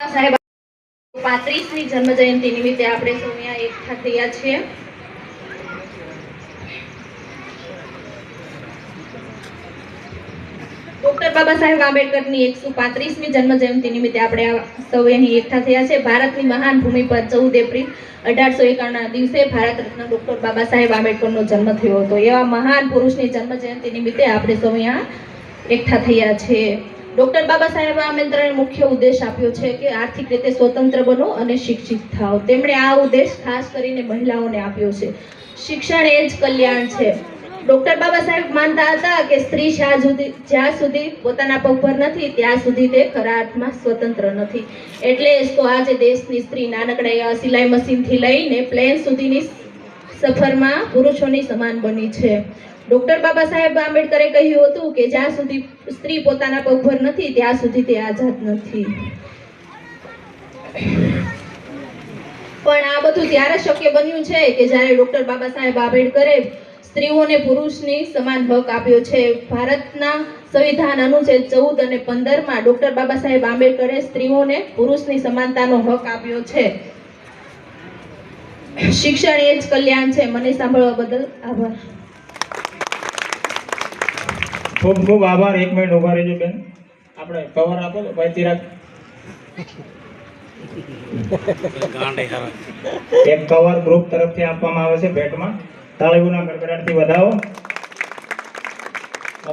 સાહેબ 35મી જન્મ જયંતિ નિમિત્તે આપણે સૌ અહીંયા એકઠા થયા છીએ. ડોક્ટર બાબા સાહેબ આંબેડકરની 135મી જન્મ જયંતિ નિમિત્તે આપણે સૌ અહીં એકઠા થયા છે. ભારતની મહાન ભૂમિ પર 14 એપ્રિલ 1851ના દિવસે ભારત રત્ન ડોક્ટર બાબા સાહેબ આંબેડકરનો જન્મ થયો હતો. એવા મહાન પુરુષની જન્મ જયંતિ નિમિત્તે આપણે સૌ અહીંયા એકઠા થયા છીએ. ડોક્ટર બાબા સાહેબ આંબેડકરે મુખ્ય ઉદ્દેશ આપ્યો છે કે આર્થિક રીતે સ્વતંત્ર બનો અને શિક્ષિત થાઓ. તેમણે આ ઉદ્દેશ ખાસ કરીને મહિલાઓને આપ્યો છે. શિક્ષણ એ જ કલ્યાણ છે. ડોક્ટર બાબા સાહેબ માનતા હતા કે સ્ત્રી જ્યાં સુધી પોતાના પગ પર નથી ત્યાં સુધી તે ખરા અર્થમાં સ્વતંત્ર નથી. એટલે જ તો આજે દેશની સ્ત્રી નાનકડા સિલાઈ મશીનથી લઈને પ્લેન સુધીની સફરમાં પુરુષોની સમાન બની છે. ડોક્ટર બાબા સાહેબ આંબેડકરે કહ્યું હતું કે જ્યાં સુધી સ્ત્રી પોતાના પગ પર નથી ત્યાં સુધી તે આઝાદ નથી. પણ આ બધું ત્યારે શક્ય બન્યું છે કે જ્યારે ડોક્ટર બાબા સાહેબ આંબેડકરે સ્ત્રીઓને પુરુષની સમાન હક આપ્યો છે. ભારતના સંવિધાન અનુચ્છેદ 14 અને 15માં ડોક્ટર બાબા સાહેબ આંબેડકરે સ્ત્રીઓને પુરુષની સમાનતાનો હક આપ્યો છે. શિક્ષણ એ જ કલ્યાણ છે. મને સાંભળવા બદલ આભાર. ખૂબ ખૂબ આભાર. 1 મિનિટ ઉભા રહેજો બેન. આપણે કવર આપો તો ભાઈ તિરાક એક કવર ગ્રુપ તરફથી આપવામાં આવે છે ભેટમાં. તાળીઓના ગડગડાટથી વધાવો.